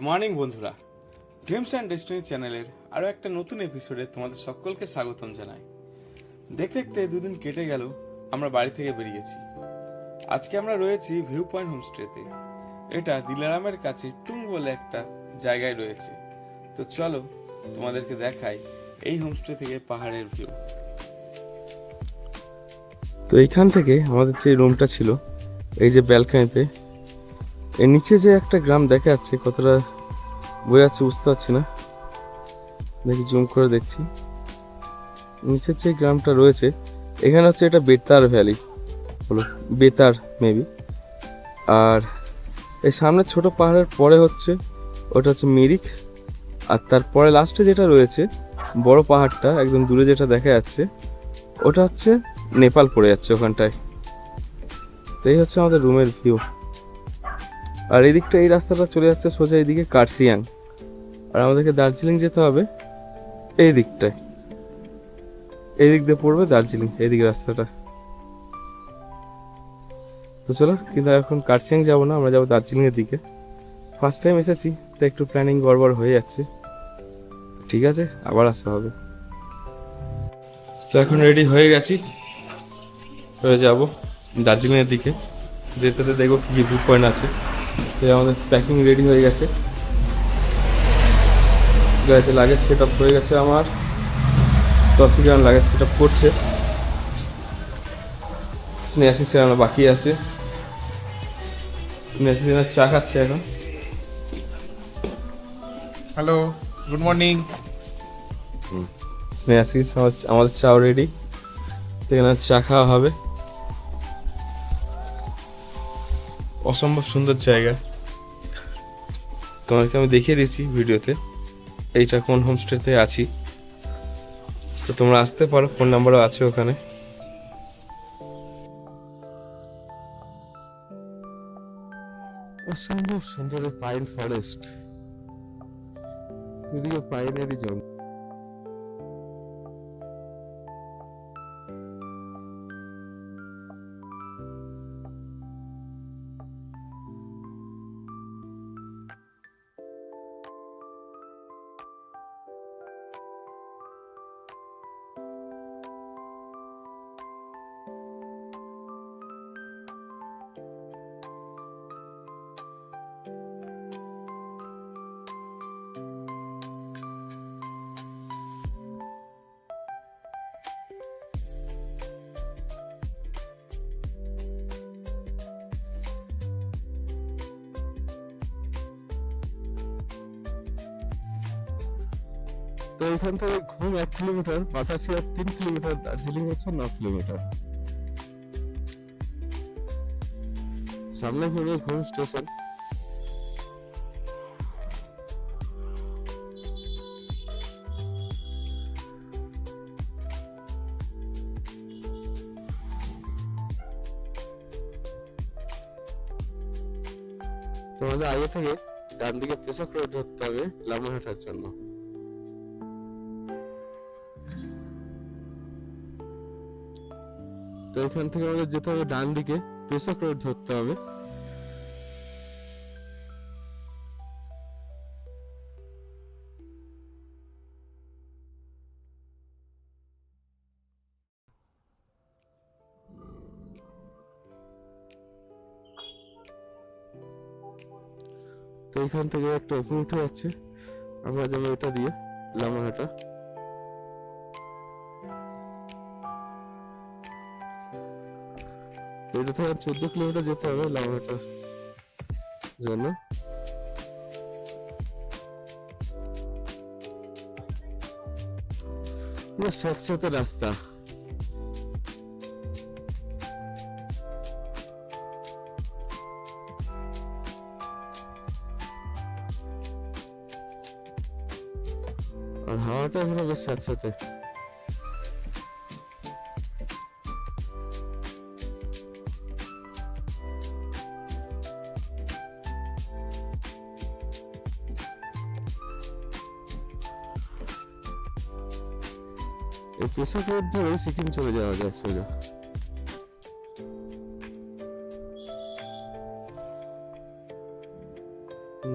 Morning বন্ধুরা, dreams and destiny চ্যানেলের আরও একটা নতুন এপিসোডে তোমাদের সকলকে স্বাগতম জানাই। দেখতে দেখতে দুদিন কেটে গেল, আমরা বাড়ি থেকে বেরিয়েছি। আজকে আমরা রয়েছি ভিউ পয়েন্ট হোমস্টেতে। এটা দিলারামের কাছে টুং বলে একটা জায়গায় রয়েছে। তো চলো তোমাদেরকে দেখাই এই হোমস্টে থেকে পাহাড়ের ভিউ। তো এইখান থেকে আমাদের যে রুমটা ছিল, এই যে ব্যালকনিতে, এর নিচে যে একটা গ্রাম দেখা যাচ্ছে, কতটা বোঝা যাচ্ছে বুঝতে পারছি না, দেখি জুম করে দেখছি। নিচের যে গ্রামটা রয়েছে এখানে হচ্ছে এটা বেতার ভ্যালি হলো, বেতার মেবি। আর এই সামনে ছোট পাহাড়ের পরে হচ্ছে ওটা হচ্ছে মিরিক। আর তারপরে লাস্টে যেটা রয়েছে বড় পাহাড়টা একদম দূরে যেটা দেখা যাচ্ছে, ওটা হচ্ছে নেপাল পড়ে যাচ্ছে ওখানটায়। তো এই হচ্ছে আমাদের রুমের ভিউ। আর এই দিকটা, এই রাস্তাটা চলে যাচ্ছে সোজা এইদিকে কার্সিয়াং। আর আমাদেরকে দার্জিলিং যেতে হবে এই দিকটায়, এই দিক দিয়ে পড়বে দার্জিলিং, এইদিকে রাস্তাটা। তো চলো, কিন্তু এখন কার্সিয়াং যাবো না, আমরা যাবো দার্জিলিংয়ের দিকে। ফার্স্ট টাইম এসেছি তো একটু প্ল্যানিং গড়বড় হয়ে যাচ্ছে। ঠিক আছে, আবার আসা হবে। তো এখন রেডি হয়ে গেছি, হয়ে যাবো দার্জিলিংয়ের দিকে। যেতে দেখবো কী কী ভিউ পয়েন্ট আছে। তো আমাদের প্যাকিং রেডি হয়ে গেছে, গাড়িতে লাগেজ সেট আপ হয়ে গেছে। আমার 10 গ্রাম লাগেজ সেট আপ করছে, স্নেহাশি সেরানো বাকি আছে। স্নেহাশি সেরানো চা খাচ্ছে এখন। Hello, good morning. স্নেহাশি আমাদের চাও রেডি, এখানে চা খাওয়া হবে। অসম্ভব সুন্দর জায়গা, তোমাদেরকে আমি দেখিয়ে দিচ্ছি ভিডিওতে এইটা কোন হোমস্টেতে আছি। তো তোমরা আসতে পারো, ফোন নাম্বারও আছে ওখানে। অসম্ভব সুন্দর পাইন ফরেস্ট, এদিকে পাইনেরই জঙ্গল। তো এখান থেকে ঘুম 1 কিলোমিটার, বাতাসিয়া 3 কিলোমিটার, দার্জিলিং হচ্ছে 9 কিলোমিটার। সামনে পড়বে ঘুম স্টেশন। তোমাদের আগে থেকে ডান দিকে পেছাব করে ধরতে হবে লামাহাটার জন্য। তো এখান থেকে আমাদের যেতে হবে ডান দিকে, পেছাব করে ধরতে হবে। তো এখান থেকে একটা উপরে উঠে যাচ্ছে, আমরা যাবো এটা দিয়ে লামাহাটা। এটা থেকে 14 কিলোমিটার যেতে হবে লামাহাটার জন্য। পুরো স্যাঁতস্যাঁতে রাস্তা। আর হাওয়াটা এখনো বেশ স্যাঁতস্যাঁতে। এই পেশা রোড ধরে সিকিম চলে যাওয়া যায় সোজা।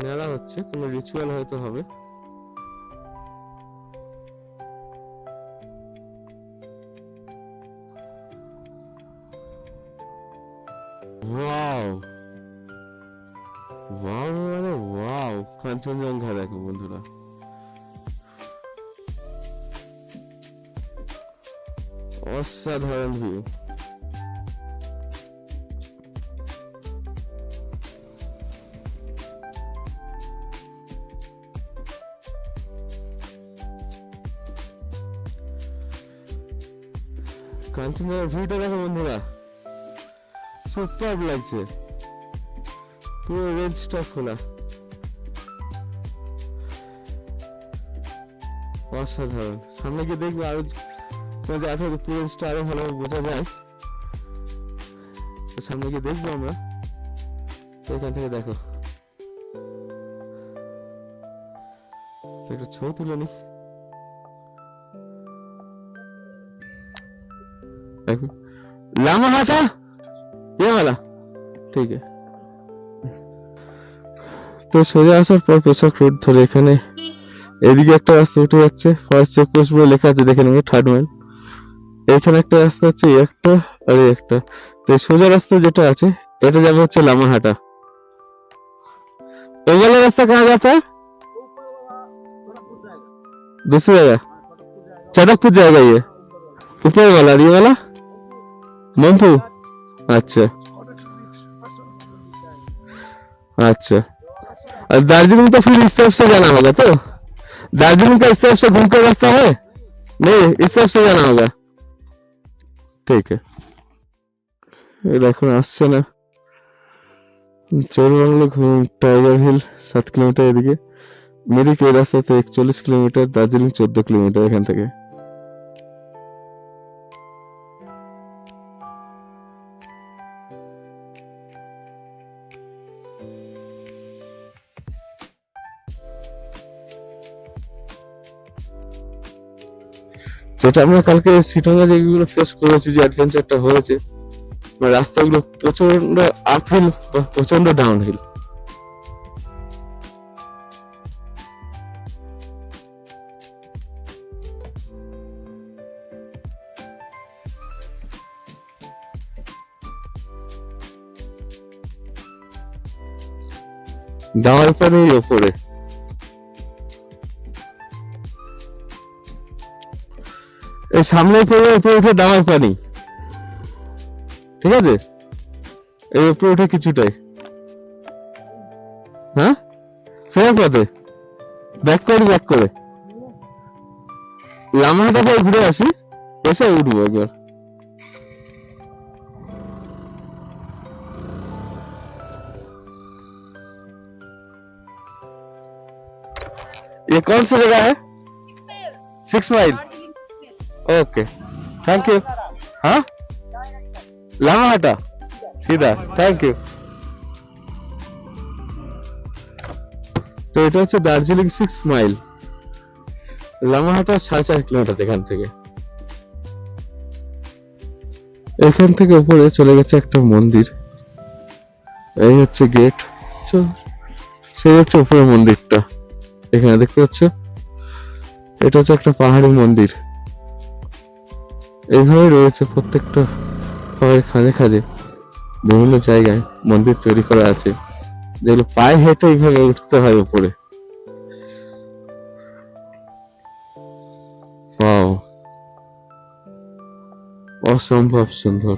মেলা হচ্ছে, কোনো রিচুয়াল হয়তো হবে। ওয়াও ওয়াও মানে ওয়াও, কাঞ্চনজঙ্ঘা দেখো বন্ধুরা, অসাধারণ ভিউ। কাঞ্চনজঙ্ঘার ভিউটা দেখো বন্ধুরা, সুপার লাগছে, পুরো রেঞ্জটা খোলা, অসাধারণ। সামনে গিয়ে দেখবে আরো পুরো রেঞ্জটা আরো ভালো বোঝা যায়, তো সামনে গিয়ে দেখবো আমরা। তো এখান থেকে দেখো, একটা ছবি তুলে নি। देखो लामा हाथा ये वाला, ठीक है। তো সোজা আসার পর পেছক রোড ধরে এখানে এদিকে একটা রাস্তা উঠে যাচ্ছে, ফরেস্ট চেকপোস্ট বলে লেখা আছে দেখে নেবে, 3rd মাইল। এখানে একটা রাস্তা আছে, একটা আর একটা। তো সোজা রাস্তা যেটা আছে এটা যাবে হচ্ছে লামাহাটা। এই वाला रास्ता कहाँ जाता है? दूसरी जगह चटकपुर जाएगा ये, ऊपर वाला ये वाला मंफू। अच्छा अच्छा, और दार्जिलिंग तो फिर इस तरफ से जाना होगा। तो दार्जिलिंग का इस तरफ से घूम कर रास्ता है? नहीं, इस तरफ से जाना होगा। ठीक है, এখন আসছে না। চৌরবাংলা টাইগার হিল 7 কিলোমিটার এদিকে, মিরিক এই রাস্তাতে 41 কিলোমিটার, দার্জিলিং 14 কিলোমিটার এখান থেকে। যেটা আমরা কালকে সিটঙ্গা যেগুলো ফেস করেছি, যে অ্যাডভেঞ্চারটা হয়েছে, রাস্তাগুলো প্রচন্ড আপহিল বা প্রচন্ড ডাউনহিল। দাওয়াই পানির ওপরে এই সামনে পড়ে উপরে উঠে দাওয়াই পানি, ঠিক আছে, এই উপরে উঠে কিছুটাই। হ্যাঁ ফেরার পথে ব্যাক করে লামাহাটা থেকে ঘুরে আসি, এসে উঠবো একবার। ये कौन सी जगह है? 6 माइल। Okay thank you. हाँ लामाहाटा सीधा, थैंक यू। তো এটা হচ্ছে দার্জিলিং 6 মাইল, লামাহাটা 4.5 কিলোমিটার এখান থেকে। এখান থেকে উপরে চলে গেছে একটা মন্দির, এই হচ্ছে গেট, সেই হচ্ছে উপরে মন্দিরটা এখানে দেখতে পাচ্ছ। এটা হচ্ছে একটা পাহাড়ি মন্দির, এইভাবে রয়েছে প্রত্যেকটা পাহাড়ের খাঁজে খাঁজে বিভিন্ন জায়গায় মন্দির তৈরি করা আছে, যেগুলো পায়ে হেঁটে এইভাবে উঠতে হয় উপরে। ওয়াও, অসম্ভব সুন্দর।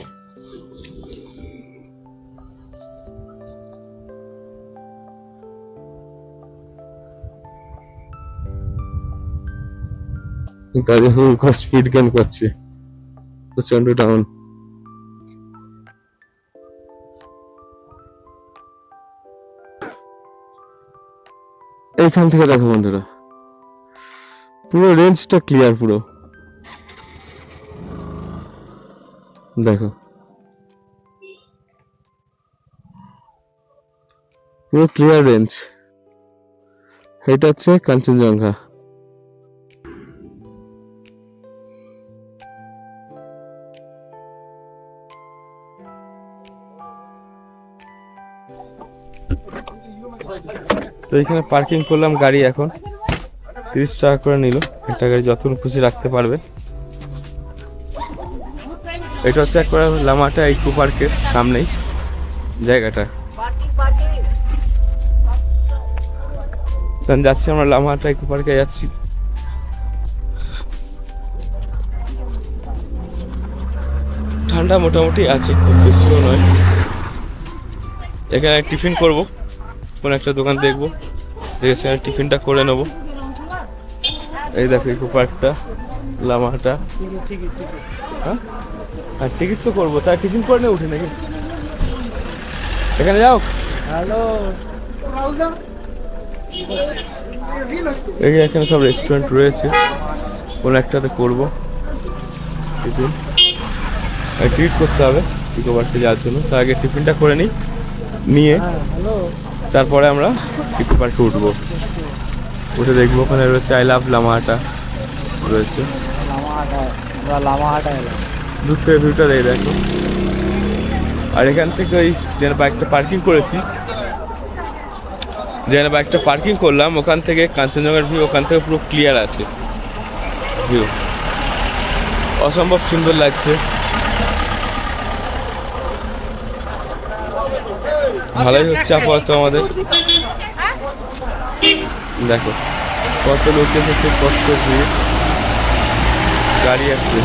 গাড়ি স্পিড গেইন করছে, প্রচন্ড ডাউন। এইখান থেকে দেখো বন্ধুরা, পুরো রেঞ্জটা ক্লিয়ার, পুরো দেখো, পুরো ক্লিয়ার রেঞ্জ। এটা হচ্ছে কাঞ্চনজঙ্ঘা। তো এখানে পার্কিং করলাম গাড়ি, এখন 30 টাকা করে নিল। একটা গাড়ি যতক্ষণ খুশি রাখতে পারবে। এটা হচ্ছে একবার লামাহাটা ইকো পার্কের সামনেই জায়গাটা। তখন যাচ্ছি আমরা লামাহাটা ইকো পার্কে যাচ্ছি। ঠান্ডা মোটামুটি আছে, খুব বেশিও নয়। এখানে টিফিন করব, কোন একটা দোকান দেখবো, দেখে সেখানে টিফিনটা করে নেবো। এই দেখো ইকো পার্কটা, লামাহাটা। হ্যাঁ আর টিকিট তো করবো, তাই টিফিন করে নিয়ে উঠি নাকি? এখানে যাও। হ্যালো, এখানে সব রেস্টুরেন্ট রয়েছে, কোন একটাতে করবো টিফিন। টিকিট করতে হবে ইকো পার্কে যাওয়ার জন্য, তার আগে টিফিনটা করে নিয়ে তারপরে আমরা ইকো পার্কে উঠবো। উঠে দেখবো ওখানে রয়েছে আই লাভ লামাহাটা রয়েছে। দূর থেকে ভিউটা দেখে দেখো। আর এখান থেকে ওই যেন বাইকটা পার্কিং করেছি, যেন বাইকটা পার্কিং করলাম, ওখান থেকে কাঞ্চনজঙ্ঘার ভিউ ওখান থেকে পুরো ক্লিয়ার আছে। ভিউ অসম্ভব সুন্দর লাগছে, ভালোই হচ্ছে আপাতত আমাদের। দেখো কত লোক এসেছে, কত ভিড়, গাড়ি আসছে।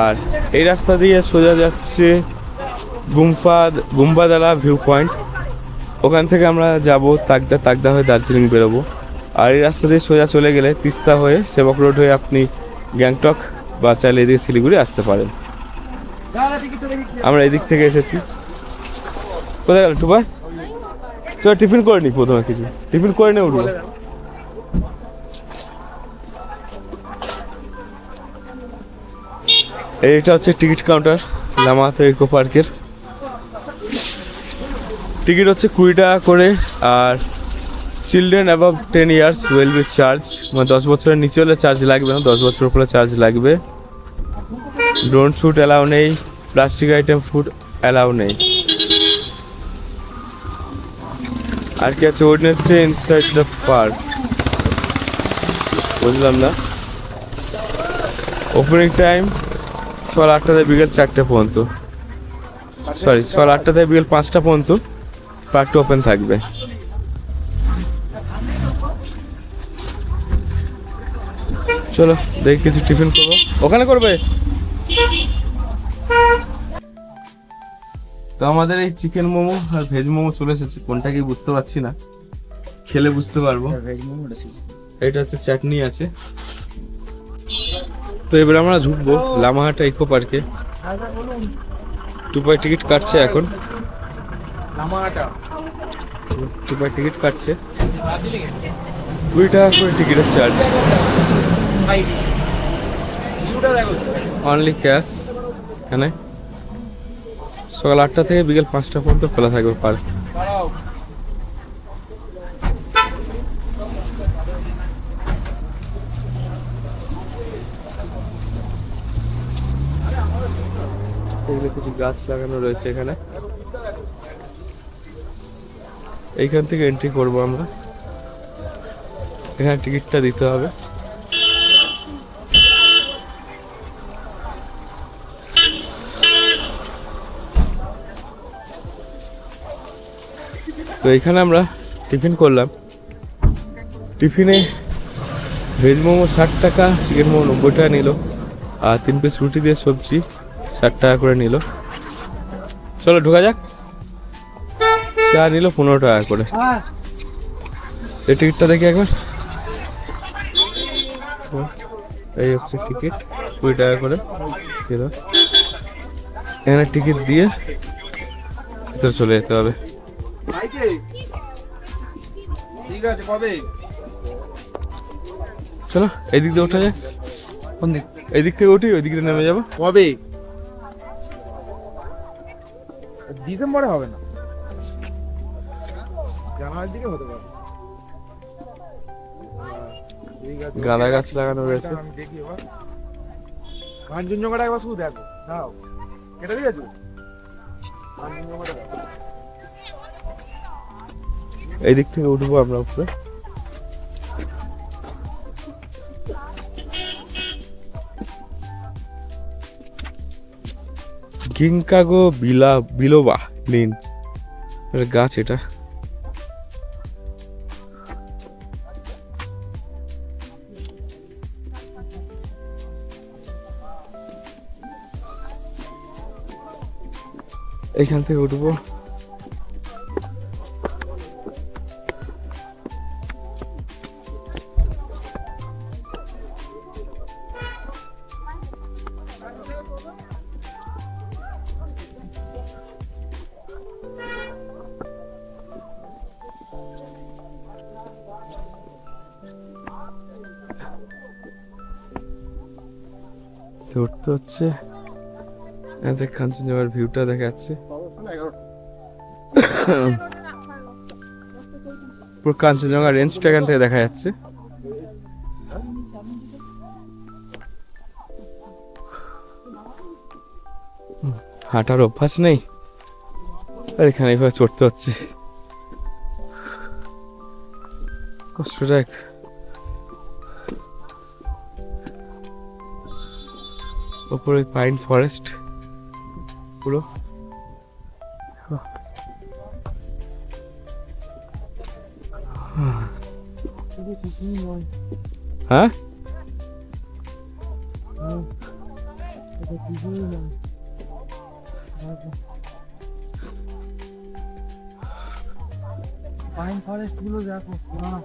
আর এই রাস্তা দিয়ে সোজা যাচ্ছে গুম্বাদালা ভিউ পয়েন্ট। ওখান থেকে আমরা যাব তাকদা হয়ে দার্জিলিং বেরোবো। আর এই রাস্তা দিয়ে সোজা চলে গেলে তিস্তা হয়ে সেবক রোড হয়ে আপনি গ্যাংটক বা চাইলে এদিকে শিলিগুড়ি আসতে পারেন। আমরা এদিক থেকে এসেছি। কোথায় গেল টুবাই? চল টিফিন করে নি, প্রথমে কিছু টিফিন করে নিয়ে উঠবো। এইটা হচ্ছে টিকিট কাউন্টার লামাহাটা ইকো পার্কের। টিকিট হচ্ছে 20 টাকা করে। আর children above 10 years will be charge, মানে 10 বছরের নিচে হলে চার্জ লাগবে না, 10 বছর উপরে চার্জ লাগবে। ড্রোন শ্যুট অ্যালাউ নেই, প্লাস্টিক আইটেম ফুড অ্যালাউ নেই। আর কি আছে? ওয়েডনেসডে ইনসাইড দ্য পার্ক, বুঝলাম না। ওপেনিং টাইম সকাল 8টা থেকে বিকেল 4টে পর্যন্ত, সরি সকাল 8টা থেকে বিকেল 5টা পর্যন্ত পার্কটা ওপেন থাকবে। চলো দেখি কিছু টিফিন করবো, ওখানে করবে। তো আমাদের এই চিকেন মোমো আর ভেজ মোমো চলে এসেছে, কোনটা কি বুঝতে পারছি না, খেলে বুঝতে পারবো। এটা হচ্ছে চাটনি আছে। তো এবার আমরা ঢুকবো লামাহাটা ইকো পার্কে। টুপাই টিকিট কাটছে এখন, টুপাই টিকিট কাটছে 20 টাকা করে টিকিটের চার্জ, অনলি ক্যাশ। এখানে সকাল 8টা থেকে বিকেল 5টা পর্যন্ত খোলা থাকবে পার্ক। এগুলো কিছু গাছ লাগানো রয়েছে এখানে। এইখান থেকে এন্ট্রি করবো আমরা, এখানে টিকিটটা দিতে হবে। তো এখানে আমরা টিফিন করলাম। টিফিনে ভেজ মোমো 60 টাকা, চিকেন মোমো 90 টাকা নিল, আর 3 পিস রুটি দিয়ে সবজি 60 টাকা করে নিল। চলো ঢোকা যাক। চা নিল 15 টাকা করে। এই টিকিটটা দেখি একবার। এই হচ্ছে টিকিট, 20 টাকা করে। এখানে টিকিট দিয়ে ভিতরে চলে যেতে হবে। চলো এই দিক দিয়ে ওঠা যায়। কোন দিক? এই দিক থেকে উঠি, ওই দিক দিয়ে নেমে যাবো। কবে? ডিসেম্বরে হবে না, জানুয়ারির দিকে হতে পারে। গাঁদা গাছ লাগানো রয়েছে। আমি দেখি এবার কাঞ্চনজঙ্ঘাটা একবার শুধু দেখো। দাও, এটা ঠিক আছে। কাঞ্চনজঙ্ঘাটা দেখো। এই দিক থেকে উঠবো আমরা উপরে। গিঙ্কাগো বিলোবা লিন গাছ এটা। এইখান থেকে উঠবো। উঠতে হচ্ছে, কাঞ্চনজঙ্ঘার ভিউটা দেখা যাচ্ছে, পুরো কাঞ্চনজঙ্ঘা রেঞ্জটা এখান থেকে দেখা যাচ্ছে। হাঁটার অভ্যাস নেই আর এখানে এইভাবে চড়তে হচ্ছে, কষ্টদায়ক। উপরে পাইন ফরেস্ট পুরো, হ্যাঁ পাইন ফরেস্ট গুলো দেখো পুরানো।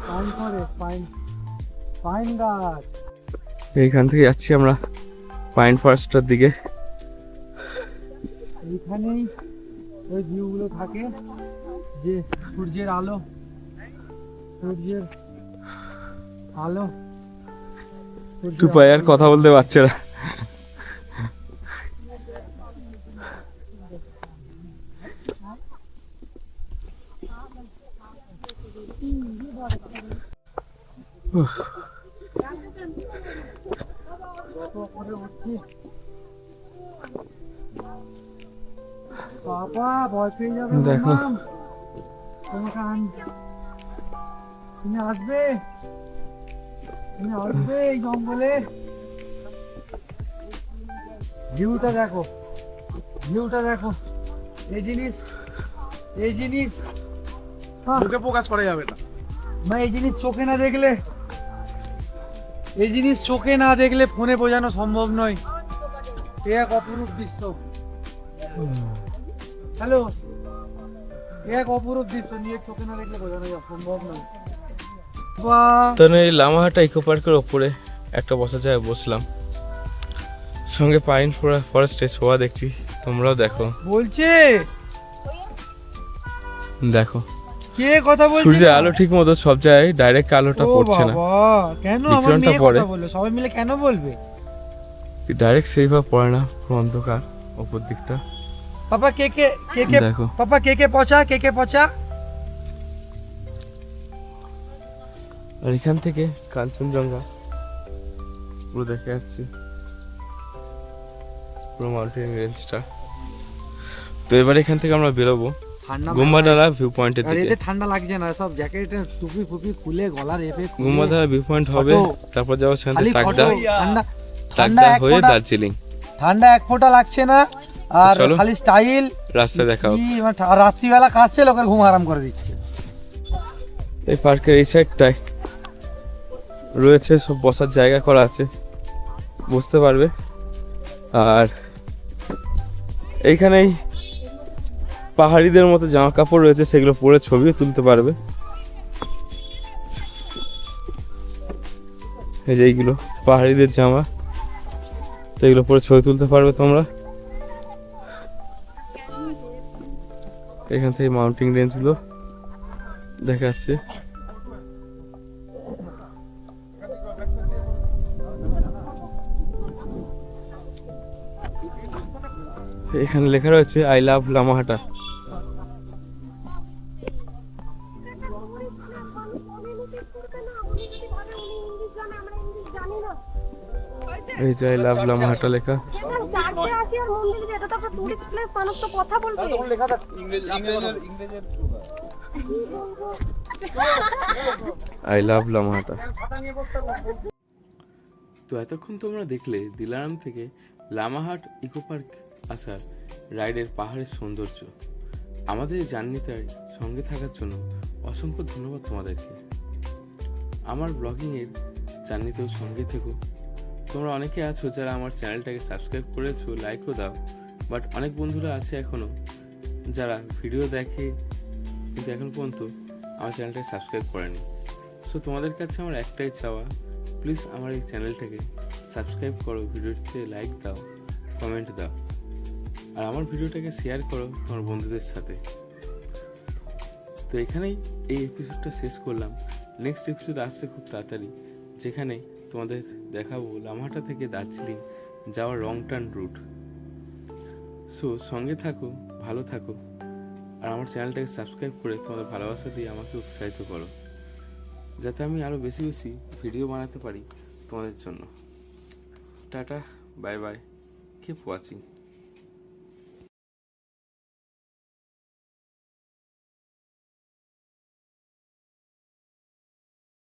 পাইন ফরেস্ট, পাইন গাছ। এইখান থেকে যাচ্ছি আমরা পাইন ফরেস্টের দিকে। এইখানেই ওই ভিউ গুলো থাকে, যে সূর্যের আলো, সূর্যের আলো। একটু পায়ে আর কথা বলতে পারছে না। বাবা ভয় পেয়ে যাবে। দেখো। তোমাকে তুমি আসবে, তুমি আসবে এই জঙ্গলে। ভিউটা দেখো, ভিউটা দেখো। এই জিনিস মুখে প্রকাশ করা যাবে না। এই জিনিস চোখে না দেখলে, এই জিনিস চোখে না দেখলে ফোনে বোঝানো সম্ভব নয়। এক অপরূপ দৃশ্য। হ্যালো, এক অপরূপ দৃশ্য নিয়ে চোখে না দেখলে বোঝানো সম্ভব নয়। তো এই লামাহাটা ইকো পার্কের ওপরে একটা বসার জায়গায় বসলাম, সঙ্গে পাইন ফরেস্টে শোয়া দেখছি, তোমরাও দেখো। বলছে দেখো কে কথা বলছে? সূর্যের আলো ঠিক মতো সব জায়গায় ডাইরেক্ট আলোটা পড়ছে না। কেন আমার বিকিরণটা মেয়ে পড়ে। কথা বললো, সবাই মিলে কেন বলবে? ডাইরেক্ট সেইভাবে পড়ে না, পুরো অন্ধকার ওপর দিকটা। পাপা কে দেখো পাপা কে পচা। আর এখান থেকে কাঞ্চনজঙ্ঘা পুরো দেখা যাচ্ছে, পুরো মাউন্টেন রেঞ্জটা। তো এবার এখান থেকে আমরা বেরোবো গুম্বাডালা ভিউ পয়েন্টের দিকে। এতে ঠান্ডা লাগছে না, সব জ্যাকেট টুপি ফুপি খুলে গলার এফে গুম্বাডালা ভিউ পয়েন্ট হবে, তারপর যাবো সেখান থেকে তাকদা, ঠান্ডা তাকদা হয়ে দার্জিলিং। ঠান্ডা এক ফোঁটা লাগছে না, আর চলো। খালি স্টাইল রাস্তায় দেখা হোক। রাত্রিবেলা কাশছে, লোকের ঘুম আরাম করে দিচ্ছে। এই পার্কের এই সাইডটায় রয়েছে সব বসার জায়গা করা আছে, বুঝতে পারবে। আর এইখানেই পাহাড়িদের মতো জামা কাপড় রয়েছে, সেগুলো পরে ছবিও তুলতে পারবে। এই যে এইগুলো পাহাড়িদের জামা, তো এগুলো পরে ছবি তুলতে পারবে তোমরা। এখান থেকে মাউন্টেন রেঞ্জগুলো দেখা যাচ্ছে। এখানে লেখা রয়েছে আই লাভ লামাহাটা। উনি যদি ভাবে উনি ইংলিশ জানে আমরা ইংলিশ জানি না। এই যে আই লাভ লামাহাটা লেখা। সেখানে চার্চে আসি আর মন্দিরে যেতে তো একটা টুরিস্ট প্লেস, মানুষ তো কথা বলবে। I love Lamahatta. তো এতক্ষণ তোমরা দেখলে দিলারাম থেকে লামাহাট ইকো পার্ক আসার রাইডের পাহাড়ের সৌন্দর্য। আমাদের এই জার্নিতে সঙ্গে থাকার জন্য অসংখ্য ধন্যবাদ তোমাদেরকে। আমার ব্লগিংয়ের জার্নিতেও সঙ্গে থেকো। তোমরা অনেকে আছো যারা আমার চ্যানেলটাকে সাবস্ক্রাইব করেছো, লাইকও দাও, বাট অনেক বন্ধুরা আছে এখনও যারা ভিডিও দেখে কিন্তু এখন পর্যন্ত আমার চ্যানেলটাকে সাবস্ক্রাইব করেনি। সো তোমাদের কাছে আমার একটাই চাওয়া, প্লিজ আমার এই চ্যানেলটাকে সাবস্ক্রাইব করো, ভিডিওটিতে লাইক দাও, কমেন্ট দাও, আর আমার ভিডিওটাকে শেয়ার করো তোমার বন্ধুদের সাথে। তো এখানেই এই এপিসোডটা শেষ করলাম। নেক্সট এপিসোড আসছে খুব তাড়াতাড়ি, যেখানে তোমাদের দেখাবো লামাহাটা থেকে দার্জিলিং যাওয়ার লং টার্ন রুট। সো সঙ্গে থাকো, ভালো থাকো, আর আমার চ্যানেলটাকে সাবস্ক্রাইব করে তোমাদের ভালোবাসা দিয়ে আমাকে উৎসাহিত করো, যাতে আমি আরও বেশি বেশি ভিডিও বানাতে পারি তোমাদের জন্য। Tata, bye bye, keep watching.